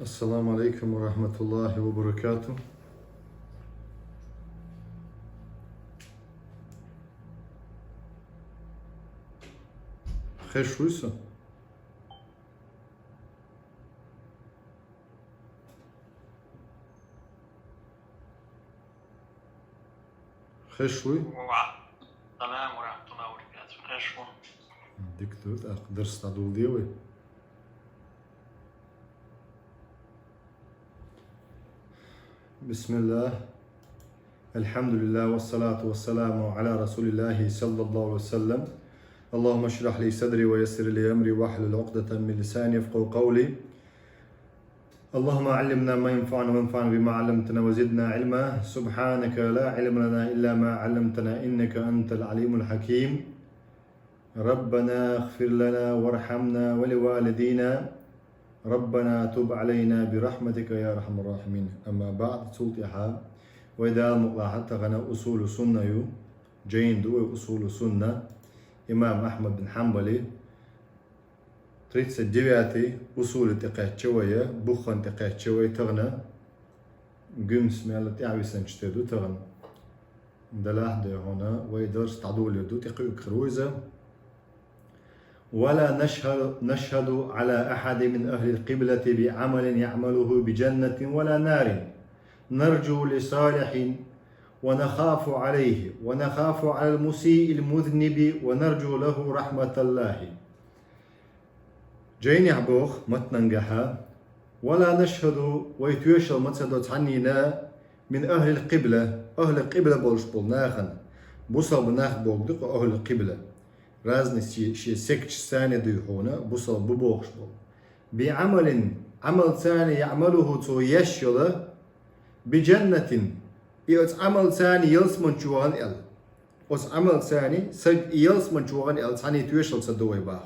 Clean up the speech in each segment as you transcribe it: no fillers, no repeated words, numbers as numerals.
السلام عليكم ورحمة الله وبركاته. خير شويسة؟ خير شوي؟ تمام ورحمة الله وبركاته. خير شلون؟ دكتور أقدر استعدل ديوي. بسم الله الحمد لله والصلاة والسلام على رسول الله صلى الله عليه وسلم. اللهم اشرح لي صدري ويسر لي أمري واحلل عقدة من لساني يفقهوا قولي. اللهم علمنا ما ينفعنا وانفعنا بما علمتنا وزدنا علما. سبحانك لا علم لنا إلا ما علمتنا إنك أنت العليم الحكيم. ربنا اغفر لنا وارحمنا ولوالدينا. ربنا تب علينا برحمتك يا أرحم الراحمين. أما بعد صوتها وإذا مقلاحة غنا أصول سنة جين دو أصول سنة إمام أحمد بن حنبلي تريد سجياتي أصول تقاة شوية بخن تقاة شوية تغنى قمس مالة تعوي سنشتدو تغنى دلاح دي هنا ويدرس تعدول يدو تقوي كرويزة. ولا نشهد على أحد من أهل القبلة بعمل يعمله بجنة ولا نار. نرجو لصالح ونخاف عليه ونخاف على المسيء المذنب ونرجو له رحمة الله. جين يعبوخ متننجحا ولا نشهد ويتوشل متسدو تعنينا من أهل القبلة. أهل القبلة بولش بولناخن بوصل بناخ بولدق أهل القبلة رازني شي سكتش ثاني ديحونا بوصل ببوخش بول عمل ثاني يعمله تو يشل بجنة يوز عمل ثاني يلسمن شوغان ال وز عمل ثاني سج يلسمن شوغان ال ثاني توشل سدوي با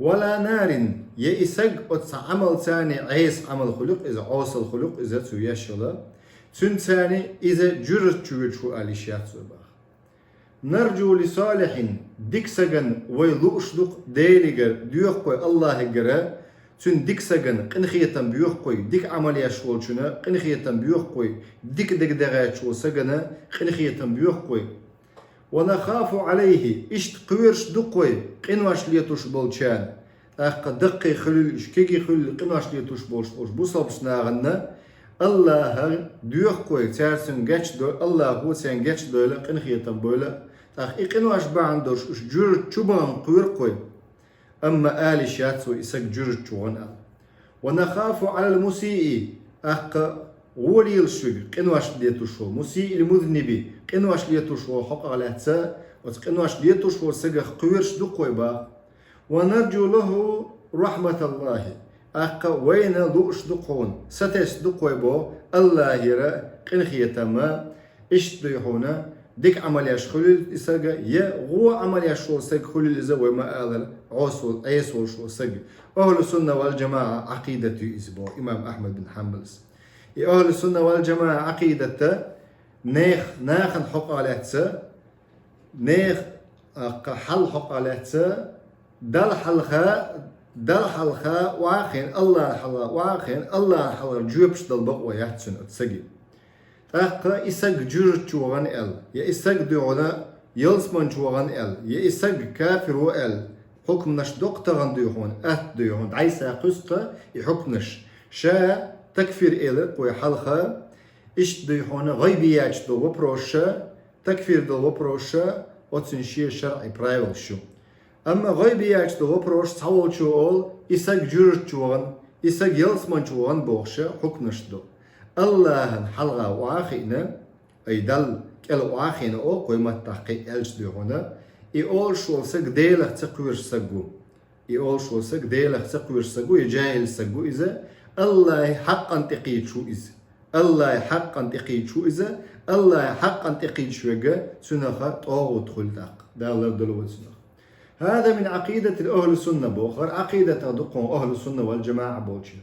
ولا نار يسج وز عمل ثاني عيس عمل خلق إذا عاص الخلق إذا تو يشل ثن ثاني إذا جرت شو الاشياء با. نرجو لصالح ديكسجن ويلوشدق ديليجر ديوخوي الله جرا تون ديكسجن قنخيتن بيوخوي ديك عملية شولشنا قنخيتن بيوخوي ديك دغات شو سجنا قنخيتن بيوخوي. ونخاف عليه اشت قويرش دقوي قنواش ليتوش بولشان اق دقي خلل اشكيكي خلل قنواش ليتوش بولش بوصلش ناغنا الله ديوخوي تارسن جاتش دو الله هو سين جاتش دو قنخيتن بولا تاخ إقنواش بعندوش إش جرت شبان قوي أما آل شاتسو إسك جرت شوان آل. ونخاف على المسيء أق ولي الشغل قنواش ليتوشو مسيء المذنبي قنواش ليتوشو حق على هتسا وتقنواش ليتوشو سجخ قويرش دقوي با. ونرجو له رحمة الله أق وين دوش دقون ستس دقوي بو الله يرى قنخيتما إش ديحونا ديك عملياش خلل إساقا يا هو عملياش شو ساق خلل إذا وما آذر عوصل أيسول شو ساق. أهل السنة والجماعة عقيدة إسبوع إمام أحمد بن حنبل. أهل السنة والجماعة عقيدة ناخن حق على تسا نيخ حل حق على تسا دل حلخا واخين الله حلا واخين الله حلا جوبش دل بقوة يحتسن أتسقي. أقا إساق جرت شوغان ال يا إساق ديونا يلسمن شوغان ال يا إساق كافر ال حكم نش دقتغن ديهون ديهون عيسى قسقة يحكمش شا تكفير ال قوي حلقة إش ديهون غيبيات دو وبروشة تكفير دو وبروشة وتنشير شرعي برايول شو. أما غيبيات دو وبروش تحول شو أول إساق جرت شوغان إساق يلسمن شوغان بوخشة حكمش دو. الله حلقة واخينا أي دل كل واخينا أو قيمة تحقيق ألش دي هنا يقول شو سك ديلك تقوير سجو يقول شو سك ديلك تقوير سجو يجاهل سجو إذا الله حقا تقيد شو إذا الله حقا تقيد شو إذا الله حقا تقيد شو جا سنخا طاغوت خلدق ده الله دلوت سنخ. هذا من عقيدة أهل السنة بوخر عقيدة دقون أهل السنة والجماعة بوشي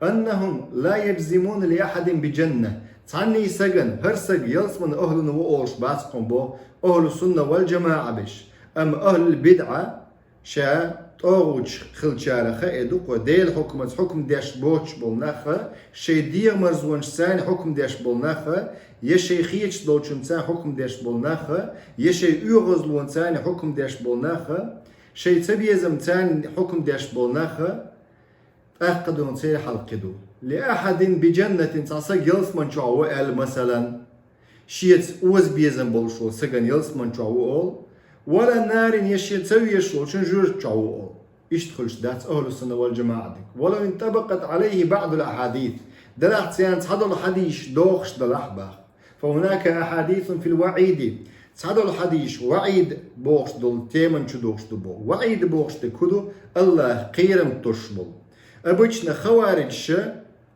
أنهم لا يجزمون لأحد بجنة تعني سجن هرسج يلسمن أهل نووش باسقم بو أهل السنة والجماعة بش أم أهل البدعة شا طاوش خلشارخة إدوق وديل حكم داش بوش بولناخة شي دير مرزونش سان حكم داش بولناخة يشي خيتش دولشن سان حكم داش بولناخة يشي يغزلون سان حكم داش بولناخة شي تبيزم سان حكم داش بولناخة أقدون سير حلقدو لأحد بجنة تصاصق يلس من شعو مثلا شيت اوز بيزن بولشو سجن يلس من شعو ولا نار يشي تسوي يشو شنجور شعو اشتخلش دات أهل السنة والجماعة دي ولو انطبقت عليه بعض الأحاديث دلحت سيان تصحدوا الحديث دوخش دلحبه فهناك أحاديث في الوعيد تصحدوا الحديث وعيد بوخش دول تيمن شو دوخش دبو وعيد بوخش دكدو الله قيرم تشبل обычно خوارج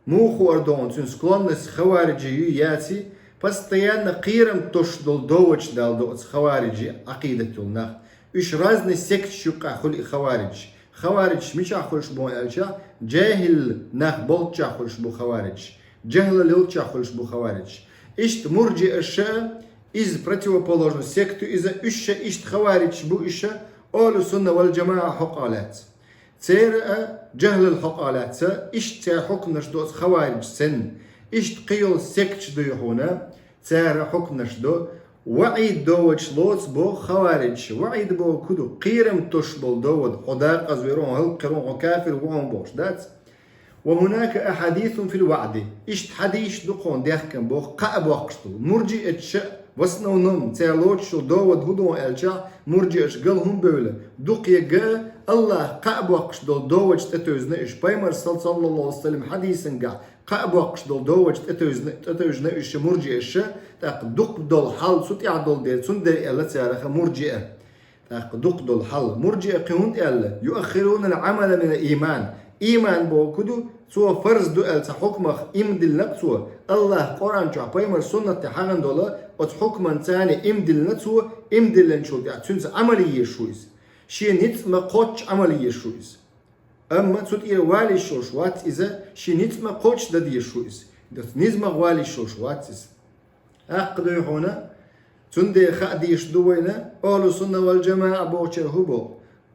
مو أردون склонность خوارجي ياتي постоянно قيرم تشدل دوش دال دوت خوارجي عقيدتنا إيش رازن سكت شقة خل خوارج مش أخلش بو ألشا جاهل نخبل تشخلش بو خوارج جهل ليل تشخلش بو خوارج إيش مرجع الشاء إز противоположно секту إذا إيش خوارج بو إيش أهل السنة والجماعة حقالات تير جهل الحقالات إيش تير حكم نشدو خوارج سن إيش تقيل سكت دو يهونا تير حكم نشدو وعيد دوش لوts بو خوارج وعيد بو كدو قيرم تشبل دود حداق أزويرون هل قرون كافر وهم بوش دات وهناك أحاديث في الوعد إيش حديث دقون ديحكم بو قاب وقشتو مرجي اتش وسنو نم تيرلوش دود هدو الجا مرجي اتش قلهم بوله دق يقا الله قاب وقشتو دوج تتوزن إيش بايمر صلى الله عليه وسلم حديثا قا قاب وقشتو دوج تتوزن إيش مرجي إيش تاق دق دول حال سوت يعدل دير سندر إلا تيارخ مرجئة تاق دق دول حال مرجئة قهون إلا يؤخرون العمل من الإيمان إيمان بو كدو سوى فرز دو إلتا حكمخ إمدل نقصو الله قرآن جا بايمر سنة تحاغن دولا أت حكما تاني إمدل نقصو إمدل نشو تنس عملية شويز شي نتما قوتش عملية شويز أما تسوت إيه والي شوشوات إذا شي نتما قوتش دادية شويز نزما والي شوشوات إذا أقدر هنا تندي خادي يشدوينا أهل السنة والجماعة بوشر هبو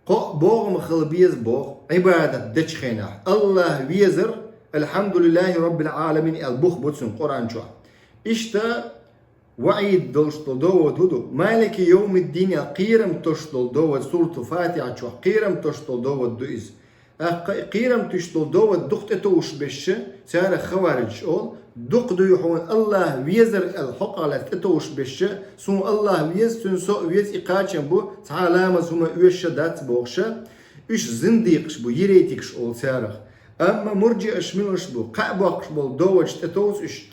بوغ مخلبيز بوغ عبادة دتشخينا الله ويزر الحمد لله رب العالمين البخ بوتسن قرآن شو إشتا وعيد دلشتل دوود هدو مالك يوم الدين قيرم تشتل دوود سورة فاتحة شو قيرم تشتل دوود دوئز قيرم تشتل دوود دقت توش بش سار خوارج أول دق دو يحون الله ويزر الحق على تتوش بش سون الله ويز تنسو ويز إقاچن بو تعالى هما ويش دات بوغشا إيش زنديقش بو يريتيكش أول سارخ أما مرجع أشملش بو قابوكش بو دوج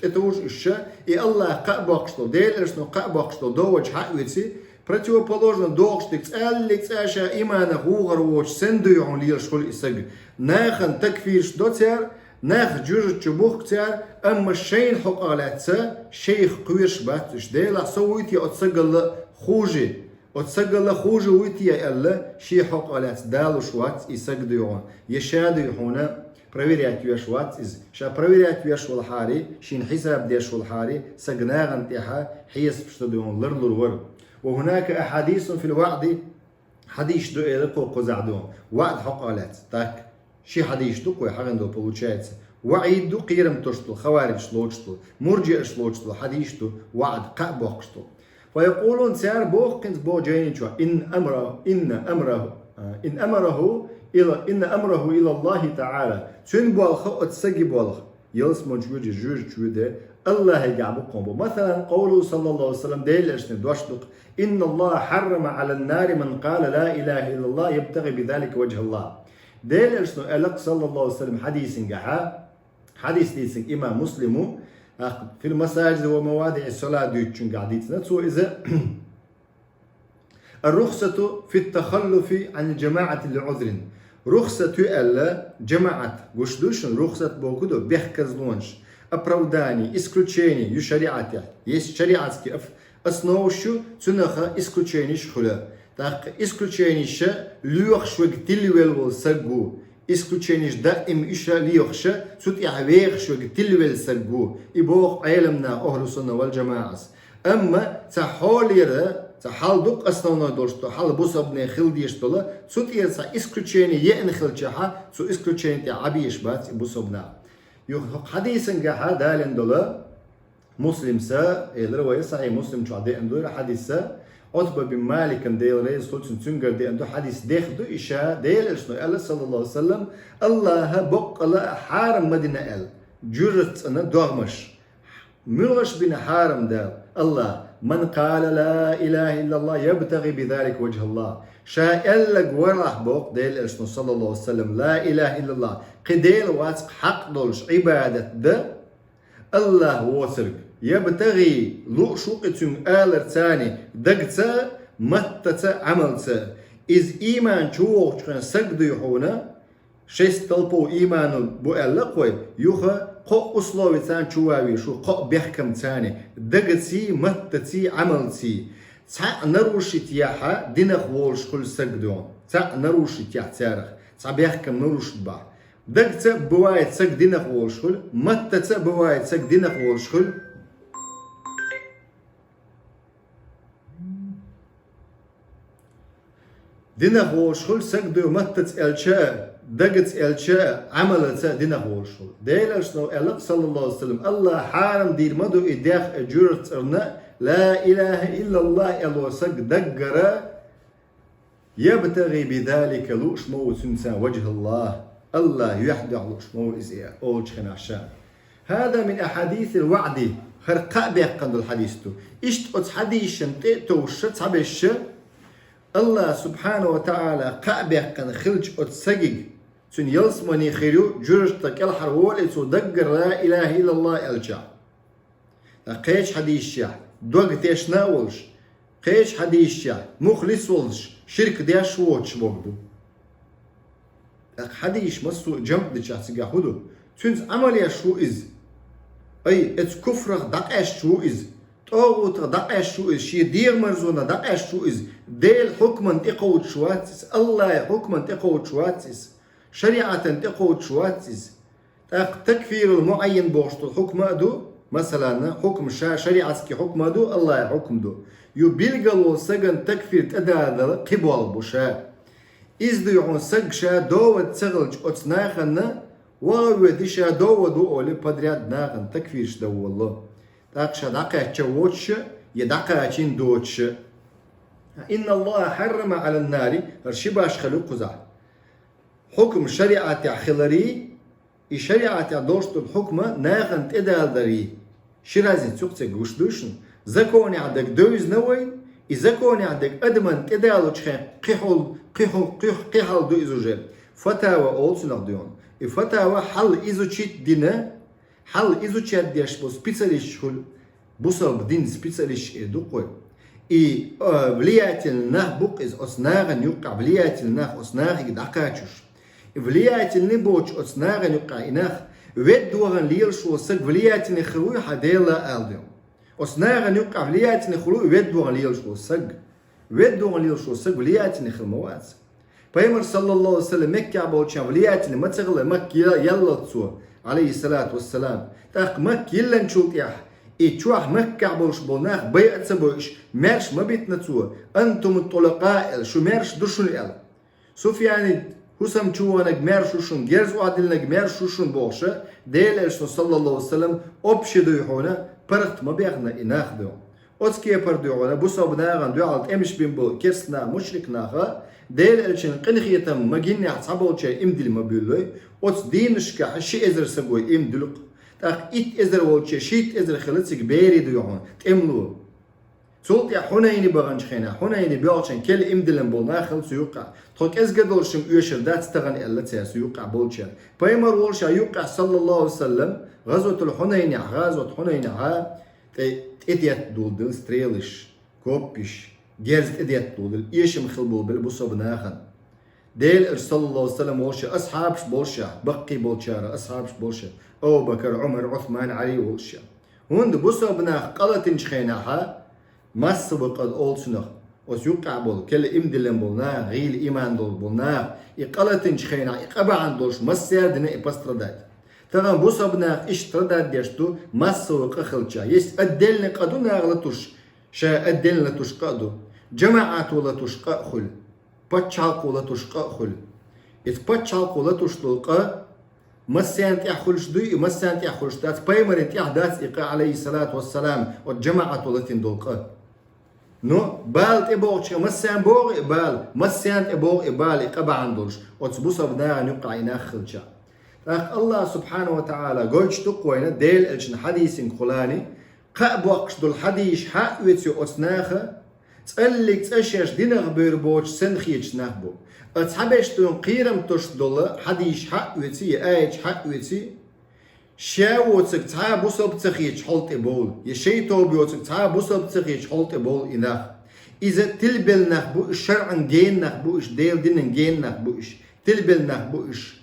تتوش إشا إي الله قابوكش بو ديل إرسنو قابوكش بو دوج حقويتي противоположно دوغشتكس أليكس أشا إيمانا غوغر ووش سندو يحون ليرش خل إساق ناخن تكفيرش دوتير ناخ جوج تشبوخ تيار أما الشين حقالات شيخ قويرش باتش ديلا سويتي أتسقل خوجي ويتي ألا شي حقالات دالو شوات يسقدو يحون يشادو يحونا проверять يشوات شا проверять يشو الحاري شين حساب ديشو الحاري سقناغن تيحا حيس بشتدون لرلور ور وهناك أحاديث في الوعد حديث دو إلقو قزعدون وعد حقالات так شي حديث دو كوي حغندو получается وعيد دو قيرم تشتو خوارج شلوشتو مرجع شلوشتو حديث دو وعد قابوخشتو فيقولون سيار بوخنز بو جينشو إن أمره إلى الله تعالى تون بالخ أتسجي بالخ يلس موجود جوده الله يجعبكم بو مثلا قوله صلى الله عليه وسلم ديل اشن دوشتق إن الله حرم على النار من قال لا إله إلا الله يبتغي بذلك وجه الله ديل اشن ألق صلى الله عليه وسلم حديث ديسن إمام مسلم في المساجد ومواضع الصلاة ديتشن قاعديتنا سو إذا الرخصة في التخلف عن الجماعة لعذر رخصة ألا جماعة وشدوشن رخصة بوكودو بيحكزلونش оправданий, исключений, ю шариате. Есть шариатский основу, цунаха исключений шхуля. Так, исключений ша, люхшвег тильвел сагу. Исключений да им иша лихша, цут яхвехшвег тильвел сагу. И бог айлемна охлу сунна валь джамаас. Амма цахолира Хал дук основной дол, что хал бусобне хилди что цутиеца исключение ен хилчаха, цу исключение абиш бац бусобна. Ю хадисен гаха дален дола مسلم سا الرواية صحيح مسلم شو عدي عنده حديث سا عتبة بن مالك ديل رئيس خلص تنجر دي عنده حديث داخل إشاء ديل إشنو قال صلى الله عليه وسلم الله بق لا حارم مدينة ال جرت أنا دغمش ملغش بين حارم دا الله من قال لا إله إلا الله يبتغي بذلك وجه الله شاء لك ورح بق ديل إشنو صلى الله عليه وسلم لا إله إلا الله قديل واسق حق دولش عبادة ده الله وصرق يبتغي لو شوقتم آلر تاني دقتا متتا عملتا إذ إيمان شوق كان سجد يحونا شيست طلبو إيمان بو ألقوي يوخا قو أصلوي تان شواوي شو قو بيحكم تاني دقتي متتي عملتي تا نروشي تياحا دينخ وولش كل سجدون تا نروشي تياح تارخ تا بيحكم نروش با دقتا بوايت سك دينخ وولشخل متتا بوايت سك دينخ وولشخل دينخ وولشخل سك دو متت الشاء دقت الشاء عملتا دينخ وولشخل ديل شنو قالك صلى الله عليه وسلم الله حارم دير مدو إداخ أجرت أرنا لا إله إلا الله إلا سك دقرا يبتغي بذلك لوش مو سنسا وجه الله الله يحدع لوش مو إزياء أول شخنا عشان هذا من أحاديث الوعد خرقاء بيقند الحديث تو إشت أتس حديث شنطي توشت حبش الله سبحانه وتعالى قاء بيقند خلج أتسجج سن يلسمني خيرو جرجتك الحرول تو دقر لا إله إلا الله الجا قيش حديث شاه دوغ تيش ناولش قيش حديث شاه مخلص ولش شرك ديش ووتش بوغدو حديث مسو جنب دي شخصي هدو تنز عمليا شو إز أي اتس كفر دقاش شو إز طاغوت دقاش شو إز شي دير مرزونا دقاش شو إز ديل حكما تقوت شواتس الله حكما تقوت شواتس شريعة تقوت شواتس تكفير المعين بوشت الحكم دو مثلا حكم شريعة حكم دو الله حكم دو يبلغ سجن تكفير تدادل قبول بوشا إزديعون سجشا دوت سغلج أتناخنا ووديشا دو أولي بدريات ناخن تكفيرش دو والله تاقشا دقا تشوتش يدقا تشين دوتش إن الله حرم على النار رشباش خلوق قزح حكم شريعة خلري شريعة دوشت الحكمة ناخن تدال دري شرازي تسوقتك وش دوشن زكوني عندك دوز نوين إذا كوني عندك أدمن تدالو تشخين قيحل دو إزوجي فتاوى أولسو نغديون فتاوى حل إزو تشيت دينا حل إزو تشيت ديش بو سبيساليش شول بوصل بدين سبيساليش إدو قوي влиять الناخ بوق إز أصناغن يوقع влиять الناخ أصناغ يدعقاتشوش влиять النبوش أصناغن يوقع إناخ ودوغن ليلشو سك влиять النخروي حديلا ألديون أصناغن يوقع влиять النخروي ودوغن ليلشو سك ودوغن ليلشو سك влиять النخرموات Пеймер саллаллаху алейхи вассалам Мекке аболчан влиятельный мацагла Мекке яллацу алейхи салату вассалам так Мекке яллан чултях и чуах Мекке аболш болнах бейат сабоиш мерш мабитнацу أنتم الطلقاء شو مرش دشون ال سفيان حسام چوانك مرشوشون جرز وعدلنك مرشوشون بوشه ديل اشنو صلى الله عليه وسلم أبشدو يحونا برت ما بيغنا إناخ دو أتكي پردوغنا بوساب ناغن دوالت امش بين بول كرسنا مشرك ناغا ديل الشن قنخيتم مجيني حسابول شيء إمدل ما بيقولي أتس دينشكا شيء إزر سبوي إمدلق تاخ إت إزر والشيء شيت إزر خلصك بيري دوغن تأملو سولت يا حنيني بغنش خينا حنيني بيعشان كل إمدلن بولنا خلص يوقع ترك إزجدول شم يشر دات استغن إلا تياس يوقع بولشان بايمر والشا يوقع صلى الله عليه وسلم غزوة الحنين غزوة حنين ها إديت دول دل ستريلش كوبيش جرز إديت دول إيشم خلبول بالبصوب ناخن ديل صلى الله عليه وسلم والشا أصحابش بولشا بقي بولشارة أصحابش بولشا أو بكر عمر عثمان علي والشا هند بصوب ناخ قلتنش خينا ها ما سبق الأولسنخ وسيوقع بول كل إمدلن بولنا غيل إيمان دول بولنا إقالتنش خينا إقبعان دولش مسيادنا إبسترداد تغن بوصبنا إشترداد ديشتو ما سبق خلچا يس أدلن قدو ناغلتوش شا أدلن لتوش قدو جماعة ولا تشقى خل بتشالق ولا تشقى خل إذ بتشالق ولا تشتلقى مسانت يحخلش دوي مسانت يحخلش دات بايمرت يحدث إقا عليه الصلاة والسلام والجماعة ولا تندلقى نو بال تبوغ مسان بوغ إبال مسان تبوغ إبال إقبع عندلش وتبص بنا نقع ينخلشا الله سبحانه وتعالى قوش تقوينا ديل الشن حديث خلاني قابوكش دول حديث حق ويتسو أتناخه تقلق تأشيش دينغ بيربوش سنخيش نخبو أتحبش تون قيرم تشدل حديث حق ويتسي آيش حق ويتسي شاوتك تعا بوصب تخيش حلت إبول يشيطو بيوتك تعا بوصب تخيش حلت إبول إناخ إذا تلبل نخبو شرعا جين نخبوش ديل دينن جين نخبوش تلبل نخبوش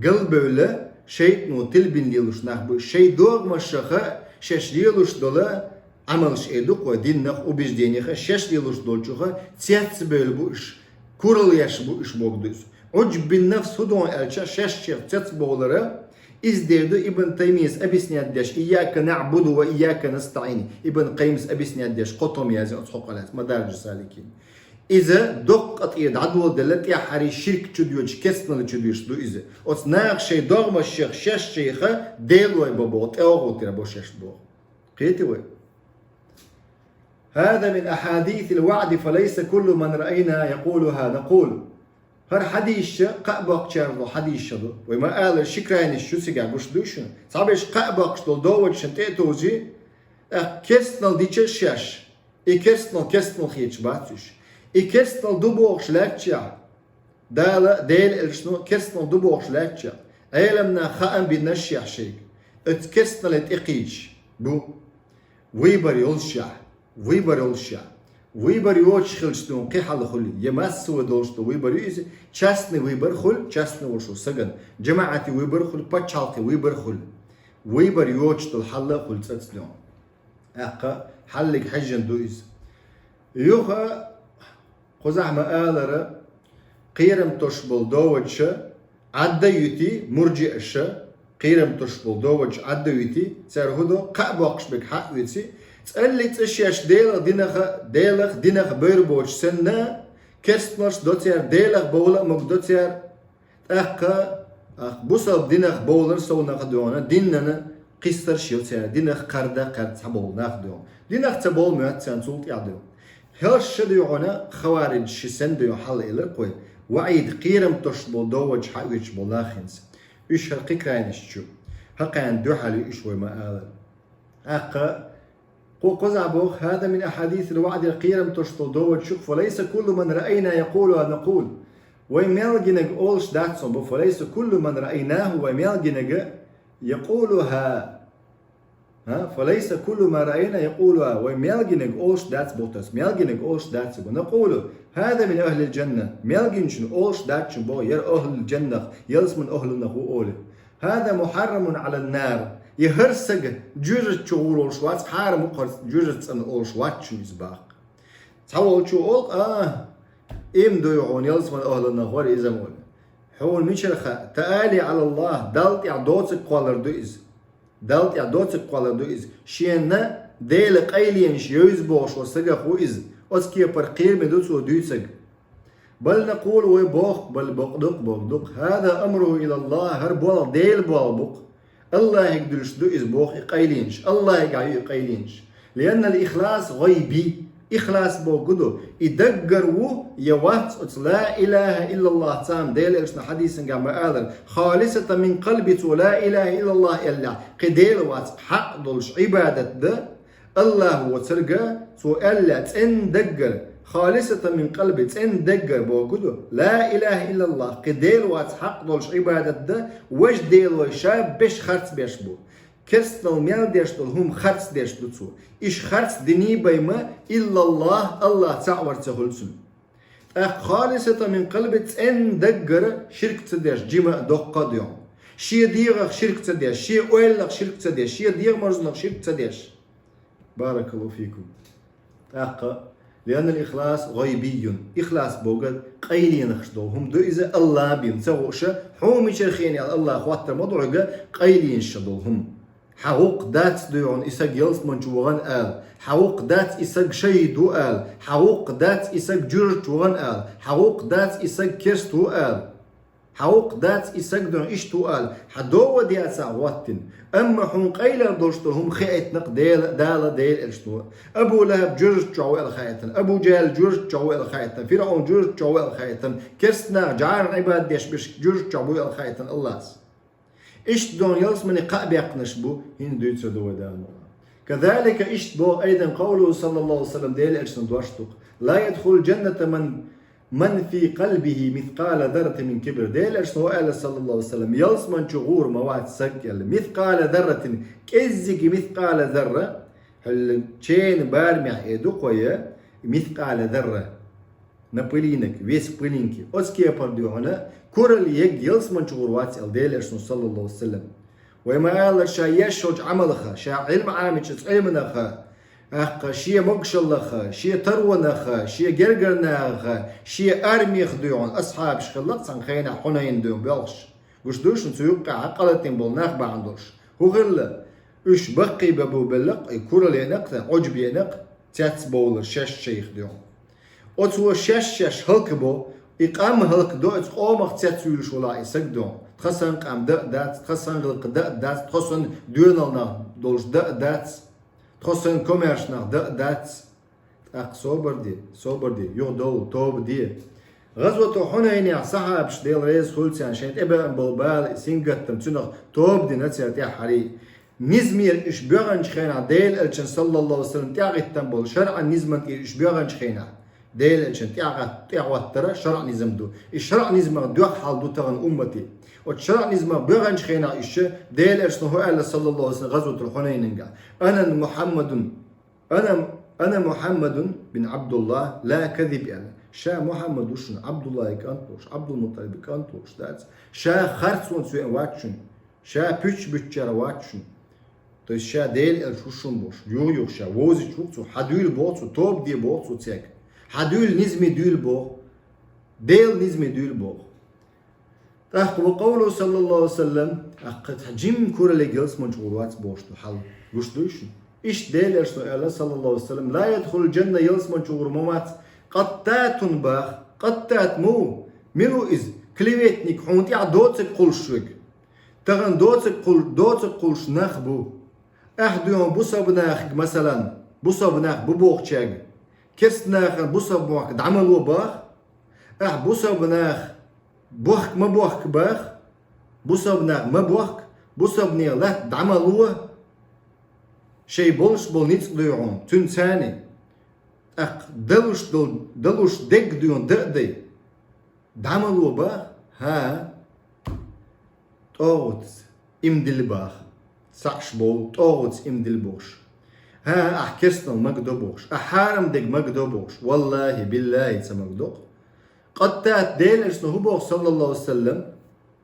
قلب öyle şeytnu tilbin diluş nahbu şey dogma şaha şeş diluş dola amalş edu ko dinnak убеждениях şeş diluş dolçuha tsets böyle bu iş kurul yaş bu iş bogduz ucb bin nafs hudon elça şeş tsets boğlara izderdu ibn Taymiyes объясняет деш ияка нa'budu ve ияка nasta'in ibn Qayyim объясняет деш qotom yazı atxoqalat madarij salikin إذا دقت إيد عدو دلت يا حري شرك تديوش كسنا لتديوش دو إذا أصناع شيء دغم الشيخ شش شيخة ديلوي بابوت أو ترى بوشش بو قيتي وين هذا من أحاديث الوعد فليس كل من رأينا يقولها نقول هر حديث قابق شرط حديث شدو وما قال الشكرين شو سجع بوش دوشن صابش قابق شدو دوت شنتي توزي كسنا ديتش شش كسنا خيتش باتش كرستنال دوبوغ شلاكتشا دالا ديل الشنو كرستنال دوبوغ شلاكتشا ايلمنا خائن بنشيح شيك ات كرستنال اتقيش بو ويبر يولشا ويبر يوش خلشتون قيحة خلي يمسو دولشتو ويبر يوز چاستني ويبر خل چاستني وشو سجن جماعتي ويبر خل باتشالتي ويبر خل ويبر يوش تل حلا خل تسلون اقا حلق حجن دويز يوخا قزح مآلرة قيرم تشبل دوتش عدى يتي مرجئش قيرم تشبل دوتش عدى يتي ترهدو قابوقش بك حق يتي تقلي تشيش ديلخ دينخ بيربوش سنة كرستنش دوتير ديلخ بولا مك دوتير اخ بوصل دينخ بولر سو نخدونا ديننا قيستر شيوتير دينخ قردا قرد تبول نخدو دينخ تبول مهتسان سولت يعدو هل شديونا خوارج شسن ديو حل إلى قوي وعيد قيرم تشبل دوج حقيش بلاخنس إيش هالقكرين شو هقان دو حلي إيش وما قال أقا قزع بوخ هذا من أحاديث الوعد القيرم تشبل دوج شوف فليس كل من رأينا يقولها نقول ويمالجنج أولش داتسون فليس كل من رأيناه ويمالجنج يقولها فليس كل ما رأينا يقولها وميلجنك أولش داتس بوتس ميلجنك أولش داتس نقول هذا من أهل الجنة ميلجنشن أولش داتس بو ير أهل الجنة يلس من أهل النخو أوله هذا محرم على النار يهرسج جوجت شغول أولشوات حارم قرص جوجت أن أولشوات شو يسباق تحول شو أول إم دويعون يلس من أهل النخو إذا مول حول مشرخة تآلي على الله دلت يعدوتك قالر دوئز دلت يعدوتك قالر دوئز شينا ديل قيلين شيوز بوش وسجا خوئز أسكي برقير مدوس ودوسج بل نقول ويبوخ بل بقدق هذا أمره إلى الله هر بول ديل بول الله يقدرش دوئز بوخ قيلينش الله يقعي قيلينش لأن الإخلاص غيبي إخلاص بوجوده يدقروا يوات لا إله إلا الله تام ديل إرشنا حديث قام قال خالصة من قلبي لا إله إلا الله إلا قديل وات حق دولش عبادة ده الله هو ترجع سؤال تندقر خالصة من قلبي تندقر بوجوده لا إله إلا الله قديل وات حق دولش عبادة ده وش ديل وشاب بش خرط بيش بو كرستل ميال ديشتل هم خرص ديشتل تو إيش خرص ديني بيما إلا الله تعور تهلسن خالصة من قلب تن دقر شرك تديش جيما دقة ديون شي ديغ شرك تديش شي أولغ شرك تديش شي ديغ مرزنغ شرك تديش بارك الله فيكم لأن الإخلاص غيبي إخلاص بوجد قيلين خشدو هم دو إذا الله بين سووشة حومي شرخين على الله خواتر مضرقة قيلين شدو هم حوق دات ديون إساق يلس من شوغان حوق دات إساق شيدو حوق دات إساق جرج وغن حوق دات إساق كرستو حوق دات إساق دون إشتو حدو دي أساواتن أما حون قيلر دوشتهم خيئت نق ديل إلشتو أبو لهب جرج جاو الخيئتن أبو جهل جرج جاو الخيئتن فرعون جرج جاو الخيئتن كرسنا جعان عباد ديش بش جرج جاو الخيئتن الله إشت دون يلس من قاب يقنش بو هين دويتسو دو دانو كذلك إشت بو أيضا قوله صلى الله عليه وسلم ديل إلشتن دوشتوك لا يدخل جنة من في قلبه مثقال ذرة من كبر ديل إلشتن وقال صلى الله عليه وسلم يلس من شغور مواد سكيل مثقال ذرة كزك مثقال ذرة هل تشين بارمع إيدو قوية مثقال ذرة نبلينك ويس بلينك أسكي بردوهنا كورل يج يلس من شغور واتسال ديل إلشتن صلى الله عليه وسلم وما قال شا يشوج عملها شا علم عامش علمناها أخ شيء مقشلها شيء ترونها شيء جرجرناها شيء أرمي خديون أصحاب شخلق سنخينا حنين دون بلش وش دوش نسيوقع عقلتين بالناخ بعندوش هو غلا إيش بقي بابو بلق كورل ينق عجب ينق تات بولر شش شيخ دون أتوا شش هلكبو إقام هلك دو إتقام اختيات سولش ولا يسقدون تخسن قام دات تخسن غلق دات تخسن دونالنا دولش دات تخسن كوميرشنا دات أق صوبر دي يغدو توب دي غزوة حنين صحاب شديل ريز خلصان شنت إبا بلبال سينغتم تنخ توب دي نتسير تيا حري نزمير إشبيغن شخينا ديل الشن صلى الله عليه وسلم تياغي التنبول شرعا نزمن إشبيغن شخينا ديل الشن تياغا ترى شرع نزم دو الشرع نزم دو حال دو تغن أمتي والشرع نزم بيغن شخينا إيش ديل الشن هو قال صلى الله عليه وسلم غزوة الحنين أنا محمد بن عبد الله لا كذب يعني شا محمد وشن عبد الله كانتوش عبد المطلب كانتوش دات شا خرصون سوين واتشن شا بيتشر واتشن تو شا ديل الشوشن بوش يو شا ووزي شوكسو حدول بوتسو توب دي بوتسو تيك حدول نزمي دول بو ديل نزمي دول بو تحقق قوله صلى الله عليه وسلم أقد جيم كورا لجلس من جوات بوشتو حل وشتوشن إيش ديل إرسل الله صلى الله عليه وسلم لا يدخل الجنة يلس من جور مومات قطات باخ قطات مو منو إز كليوتنيك حونتي عدوتك قول شوك تغن دوتك قول نخبو أحدهم بوسا بناخ مثلا بوسا بناخ ببوخ تشاق كرس ناخ بوسا بوخ دعملو باخ بوسا بناخ بوخ ما بوخ باخ بوسا بناخ ما بوخ بوسا بناخ لا دعملوه شيء بولش بولنيت ديون تون ثاني دلوش دق ديون دقدي دعملوا باخ ها طاوت امدل باخ صعش بول طاوت امدل بوش ها احكسنا مقدوبوش احارم دق مقدوبوش والله بالله تمقدوق قد تات ديلرس نهبوغ صلى الله عليه وسلم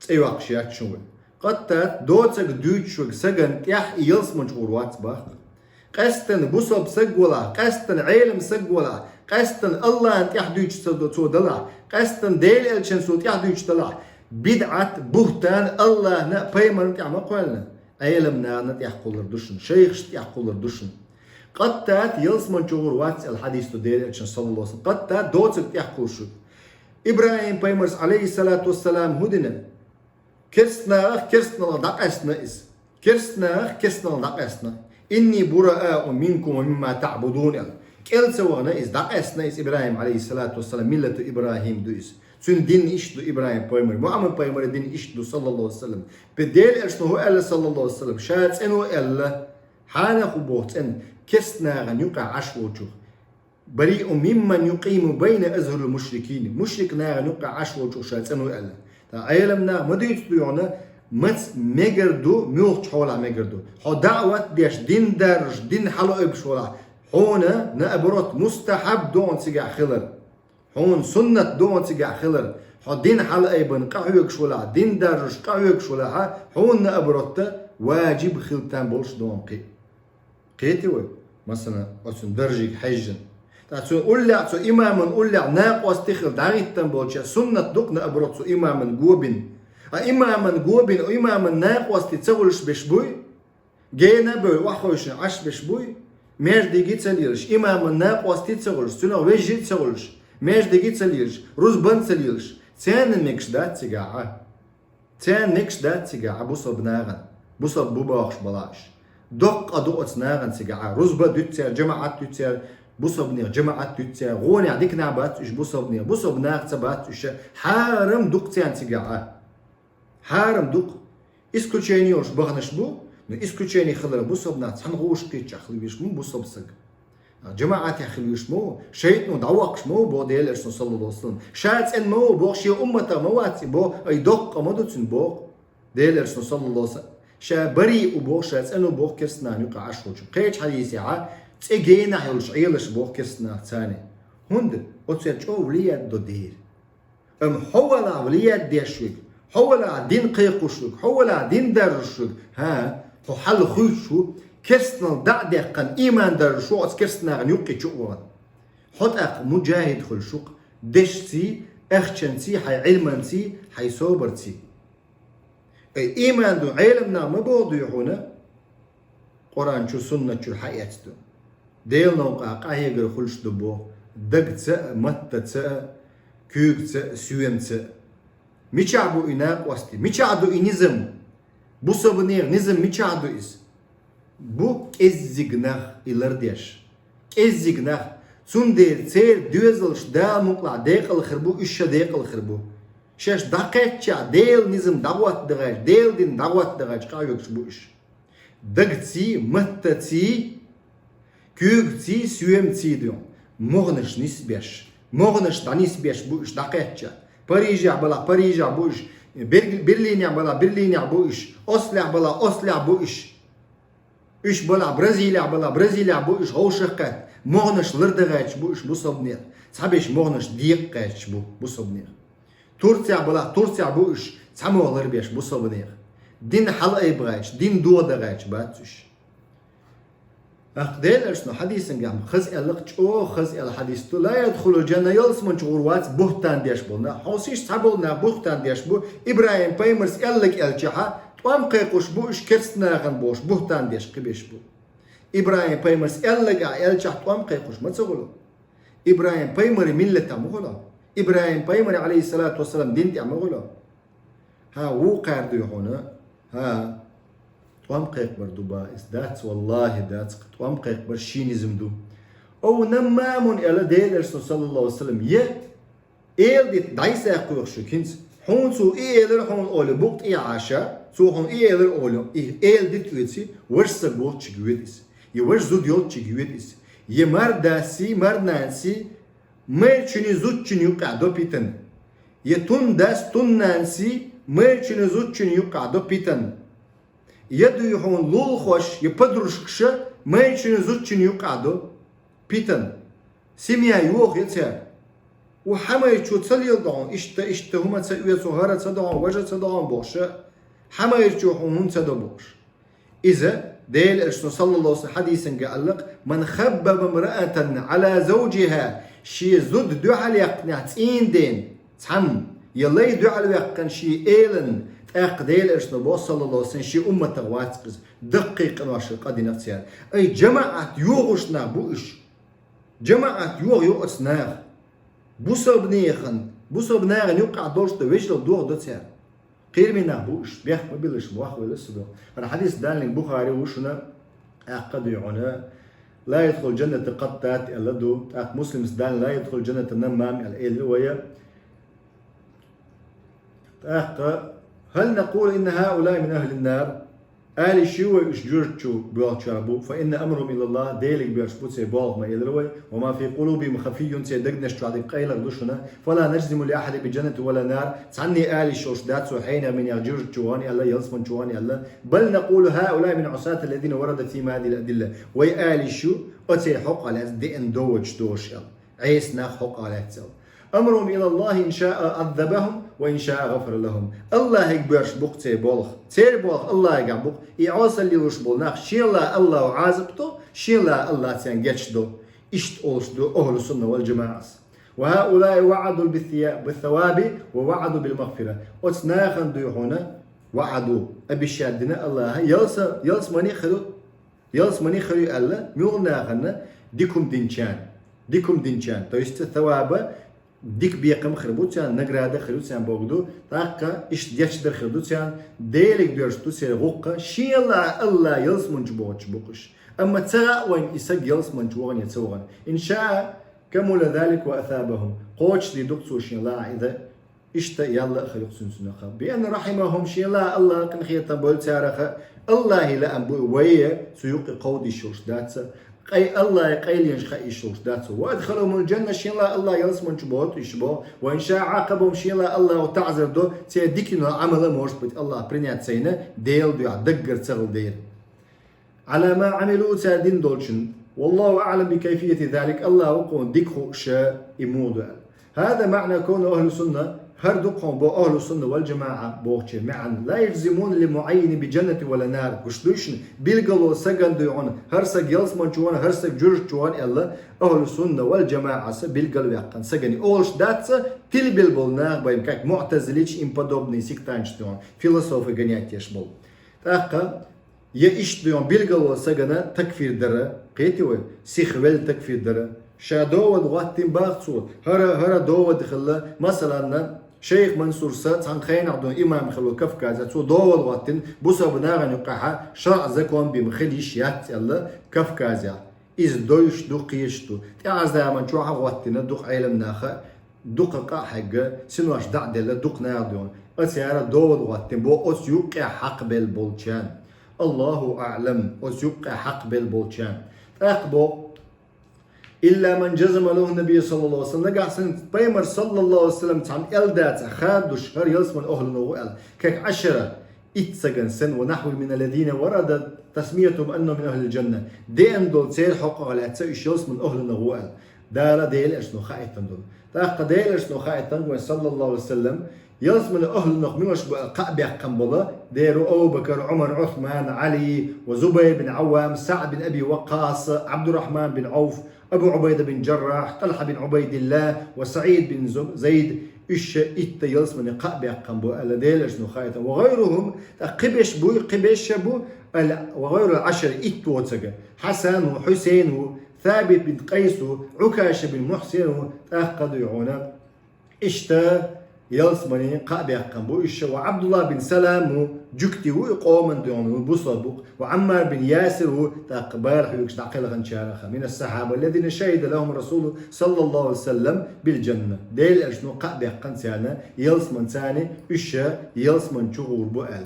تيواق شيات شوي قد تات دوتك دوتشوك سجن تيح يلس منشور وات باخ قستن بوسب سجولا قستن علم سجولا قستن الله انت يحدوش سو دلع قستن ديل الشن سو يحدوش دلع بدعة بهتان الله نا بيمر انت عم قولنا علمنا نت يحقول ردشن شيخ يحقول ردشن قد تات يلس من شغور واتس الحديث ديل الشن صلى الله عليه وسلم قد تات دوتك يحقول شو إبراهيم بيمرس عليه الصلاة والسلام هدنا كرسنا دقسنا إس كرسنا دقسنا إني براء منكم ومما تعبدون كل سوانا إس دقسنا إس إبراهيم عليه الصلاة والسلام ملة إبراهيم دو إس سن دين إشتو إبراهيم بيمر محمد بيمر دين إشتو صلى الله عليه وسلم بديل إشتو هو ألا صلى الله عليه وسلم شات إنه ألا حانا خبوت إن كرسنا غن يقع عشوجه بريء ممن يقيم بين أزهر المشركين مشركنا غن يقع عشوجه شات إنه ألا أيلمنا مديت ديونا مت مجردو ميوت حولا مجردو حو دعوة ديش دين درج دين حلو بشولا حونا نأبرت مستحب دون تجع خلر حون سنة دون تجع خلر حو دين حلو ابن قهوك شولا دين درج قهوك شولا حون نأبرت واجب خلتان بولش دون قيتي وي مثلا أصلا درجك حجن تاتسون أولع تو إماما أولع ناقوس تخل داريتن بولش سنة دوق نأبرت تو إماما جوبن إماما جوبن أو إماما ناقوس تتسولش بشبوي Gene böyle vahoşun aşbeş buy. Merde gitseliyoruz. İmamın ne postitseliyoruz. Suna vejitseliyoruz. Merde gitseliyoruz. Ruzban seliyoruz. Sen nekş dat sigaha. Sen nekş dat sigaha bu sabnagan. Bu sab bu bağış balaş. Dok adı otsnagan sigaha. Ruzba dütser, cemaat dütser. Bu sabnir, cemaat dütser. Goni adik nabat üş bu sabnir. Bu sabnaq sabat üş. Haram duk sen sigaha. Haram duk. Исключениёш багнаш бу, но исключение хылыр бу собна цангууш кеч ахлыбиш му бу собсыг. Жамаат ахлыбиш му, шейтну давакш му бо делерсин саллаллаху алейхи ва саллям. Шаатен му бо ши уммата мавати бо ай док амадутун бо делерсин саллаллаху алейхи ва саллям. Ша бари у бо шаатен бо кирсна нюка ашруч. Кеч хадиси а цегена хылш عيلش бо кирсна цани. Хунд оцечо влият до дир. Ховала влият дешвик. حولا دين قيقوشك حولا دين درشك ها حل خوشو كرسنا دعدقن إيمان درشو أس كرسنا غنيوكي شوان حتى مجاهد خلشوق دشتي أخشنسي حي علمنسي حي صوبرتي إيمان دو علمنا مبوضي هنا قرآن شو سنة شو حياة دو ديل نوقع قايقر خلش دبو دقت متت كيوكت سوينت ميشعبو إناق وستي ميشعدو إنزم بو صبنير نزم ميشعدو إس بو كزيغناخ إلرديش كزيغناخ سون دير تير دوزلش دا مقلع ديقل خربو إشا ديقل خربو شاش داقيتشا ديل نزم دعوات دغاج ديل دين دعوات دغاج قايوكش بو إش دقتي متتي كيوغتي سويمتي ديون مغنش نسبيش مغنش دانيسبيش بو إش داقيتشا باريس يعبلا باريس يعبوش برلين يعبلا برلين يعبوش أوسل يعبلا أوسل يعبوش إيش بلا برازيل يعبلا برازيل يعبوش هوشقات مغنش لردغاش بوش بوصبنير صحابيش مغنش ديقاش بوصبنير تورسيا يعبلا تورسيا يعبوش صحمو لربيش بوصبنير دين حلقة يبغاش دين دو دغاش باتوش أقدر أرسل حديث عن خز الق أو خز الحديث لا يدخل الجنة يلس من شغوات بهتان ديش بولنا حوسيش تعبولنا بهتان ديش بو إبراهيم بايمرس الق الجحا توام قيقوش بو إش كرسنا غن بوش بهتان ديش قبيش بو إبراهيم بايمرس الق الجح توام قيقوش ما تقولوا إبراهيم بايمر ملة مغلا إبراهيم بايمر عليه الصلاة والسلام دين تي مغلا ها وقع دي هنا ها توام قيقبر دوبا إسدات والله دات توام قيقبر شين يزمدو أو نمامون إلا ديل رسول صلى الله عليه وسلم إيل ديت دايس أقوى شو كنت هون سو إيلر هون أولي بوقت عاشا سو هون إيلر أولي إيل ديت ويتسي ورسك بوقت شجويدس يورش زود يول شجويدس يمر داسي مر نانسي مرشني زود شنيو قعدو بيتن يتون داس تون نانسي مرشني زود شنيو قعدو بيتن يدو يهون لول خوش يبدرش كشة ما يشين زوجين يقعدو بيتن سميا يوخ يتسير وحما يشو تسلي يضعون إشت هما تسوية سهرة تدعون وجه تدعون بوش حما يشو هون تدبوش إذا ديل إرسل صلى الله عليه وسلم حديثا قال لك من خبب امرأة على زوجها شي زود دو على يقنع تين دين تحم يلي دو على يقن شي إيلن أقديل إرسل الله صلى الله عليه وسلم شي أمة تغواتقز دقيق نواشر قد نفسها أي جماعة يوغشنا بوش جماعة يوغ يوغسناغ بوصبناغن يوقع دورش دويجل دوغ دوتسير قير منا بوش بيخ مبيلش بواخ ويلسدو الحديث دان البخاري وشنا أقد يعنا لا يدخل جنة قطات إلا دو مسلم دان لا يدخل جنة النمام الإلوية هل نقول إن هؤلاء من أهل النار؟ آل شو يشجرتشو بيالشابو فإن أمرهم إلى الله ديلك بيرشبوت سيبوغ ما يدروي وما في قلوبهم خفي سيدقنش تعدي قيلة دوشنا فلا نجزم لأحد بجنة ولا نار تعني آل شوش داتسو حين من يغجرتشو واني الله يلصمن شواني الله بل نقول هؤلاء من عصاة الذين وردت فيما هذه الأدلة وي آل شو أتي حق على دي اندوج دوش عيس ناخ حق على تسل أمرهم إلى الله إن شاء عذبهم وإن شاء غفر لهم الله يكبرش بوق تيبولخ تيبولخ الله يقبوق يعوص اللي وش بولناخ شيلا الله عازبتو شيلا الله تنجشدو إشت أولشدو أهل السنة والجماعة وهؤلاء وعدوا بالثواب ووعدوا بالمغفرة وتناخن ديوحونا وعدوا أبي شادنا الله يلس ماني خلو الله ميولنا خلنا ديكم دينشان تو است ثوابه ديك بيقم خربوتشان نقراده خربوتشان بوغدو تاقا إش ديش در خربوتشان ديلك بيرشتو سيرغوقا شي الله يلس منجبوش أما تساء وين إساق يلس منجبوغن يتسوغن إن شاء كمل ذلك وأثابهم قوش دي دكتور شي الله إذا إشتا يلا خلق سنسنخا بأن رحمهم شي الله كن خيطا بول تارخا الله لا أنبو ويه سيوقي قودي شوش داتسا أي الله قيل ينشخ يشوش داتسا وأدخلهم الجنة شي الله يلس منجبوت يشبو وإن شاء عاقبهم شي الله وتعذر دو تيديكنا عمل موشبت الله برينيات سينا ديل دو دقر تغل دير على ما عملوا تادين دولشن والله أعلم بكيفية ذلك الله وقون ديكو شاء يمودو هذا معنى كون أهل السنة هردقهم بو أهل السنة والجماعة بوغشي معا لا يلزمون لمعين بجنة ولا نار كشدوشن بيلقلو سجن ديون هرسك يلس منشوان هرسك جرش جوان إلا أهل السنة والجماعة بيلقلو يقن سجني أولش داتسا تلبيل بولناغ بايم كاك معتزليش إم подобные сектантштион философы гонять ешбол تاقا يا ديون بيلقلو سجنا تكفير درة قيتوي سيخويل تكفير درة شادو ودواتين باغتسو هرا دو دخل مثلا شيخ منصور سات عن خين عدون إمام خلو كفكازة تو دول واتن بوسا بناغن يقعها شرع زكوان بمخليش يات يلا كفكازة إز دوش دو قيشتو تعز دائما شوحا واتن دوق عيلم ناخا دوق قاحق سنواش دعدل دوق ناردون أسيارة دول واتن بو أس يوقع حق بالبولشان الله أعلم أس يوقع حق بالبولشان أقبو إلا من جزم له النبي صلى الله عليه وسلم نقع سنة بيمر صلى الله عليه وسلم تعم إلدات أخاد وشهر يلسمن أهل نوال كك 10 إتسجن سن ونحو من الذين ورد تسميتهم أنه من أهل الجنة دي أندول تير حقا على أتساويش يلسمن أهل نوال دارا ديل أشنو خائطا دول تاقا ديل أشنو خائطا صلى الله عليه وسلم يلسمن أهل نخمينوش قابع قنبضة ديرو أبو بكر عمر عثمان علي وزبير بن عوام سعد بن أبي وقاص عبد الرحمن بن عوف أبو عبيدة بن جراح طلحة بن عبيد الله وسعيد بن زيد إيش إت يلسمن قابع قنبو ألا أشنو خائطا وغيرهم قبش بو وغير العشر إت وتسجى حسن وحسين ثابت بن قيس عكاش بن محسن تأخذ يعونا إشتا يلسمني قابع قنبو إيش وعبد الله بن سلام جكتي وقوما ديون بوصبوق وعمار بن ياسر تقبار حيوكش تعقل غنشارخة من الصحابة الذين شهد لهم الرسول صلى الله عليه وسلم بالجنة ديل أشنو قابع قنسانا يلسمن ثاني إيش يلسمن شغور بؤال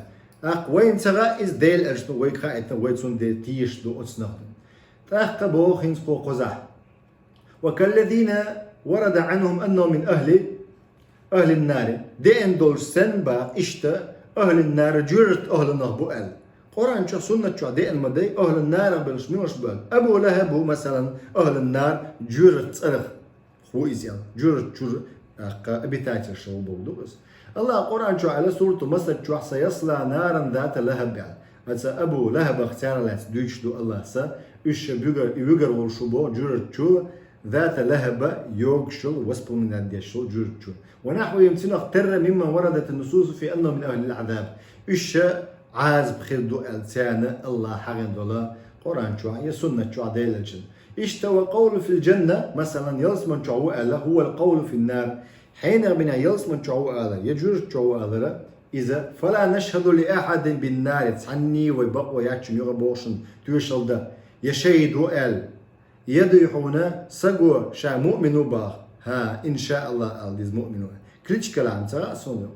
وين سغا إز ديل أشنو ويك خائتا ويتسون دي تيش دو أتسنخدم تأخبو خنسقو قزح وكالذين ورد عنهم أنه من أهل النار دين دول سنبا إشتا أهل النار جرت أهل النهبو أل قرآن شو سنة شو دين مدي أهل النار بلش ميوش بال أبو لهب هو مثلا أهل النار جرت أرخ هو إزيان جرت أبيتاتي شو بودو بس الله قرآن شو على سورة مسد شو سيصلى نارا ذات لهب يعني هذا أبو لهب اختار لا تدويش دو الله سا إيش بيجر ورشبو جرت شو ذات لهب يوغشل وسط من الديشل جرتشو ونحو يمتن اختر مما وردت النصوص في أنه من أهل العذاب إيش عاز بخير دو ألسانة الله حقن دولا قرآن شو هي سنة شو عديل الجن إيش تو قول في الجنة مثلا يلسمن شو ألا هو القول في النار حين من يلسمن شو ألا يجر شو ألا إذا فلا نشهد لأحد بالنار تعني ويبقى ياتشن يغبوشن توشل ده يشهد أل يدعونا سجوا شا مؤمنوا باخ ها إن شاء الله ألديز مؤمنوا كلش كلام ترى صنع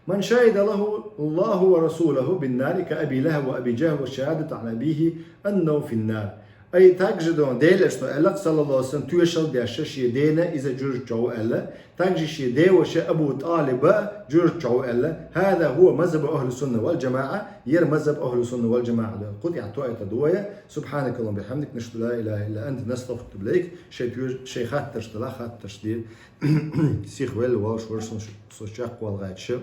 من شهد له الله ورسوله بالنار كأبي لهب وأبي جهل والشهادة عن أبيه أنه في النار أي تاجدون ديل أشتو ألا صلى الله عليه وسلم تويشل ديشش يدينا إذا جرت جو ألا تاجش يدي وش أبو طالب جرت جو ألا هذا هو مذهب أهل السنة والجماعة ير مذهب أهل السنة والجماعة قد يعطوا تدوية سبحانك اللهم بحمدك نشهد لا إله إلا أنت نستغفرك إليك شيخات تشتلا خات تشديد سيخ ويل واش ورسون سوشاق والغايتش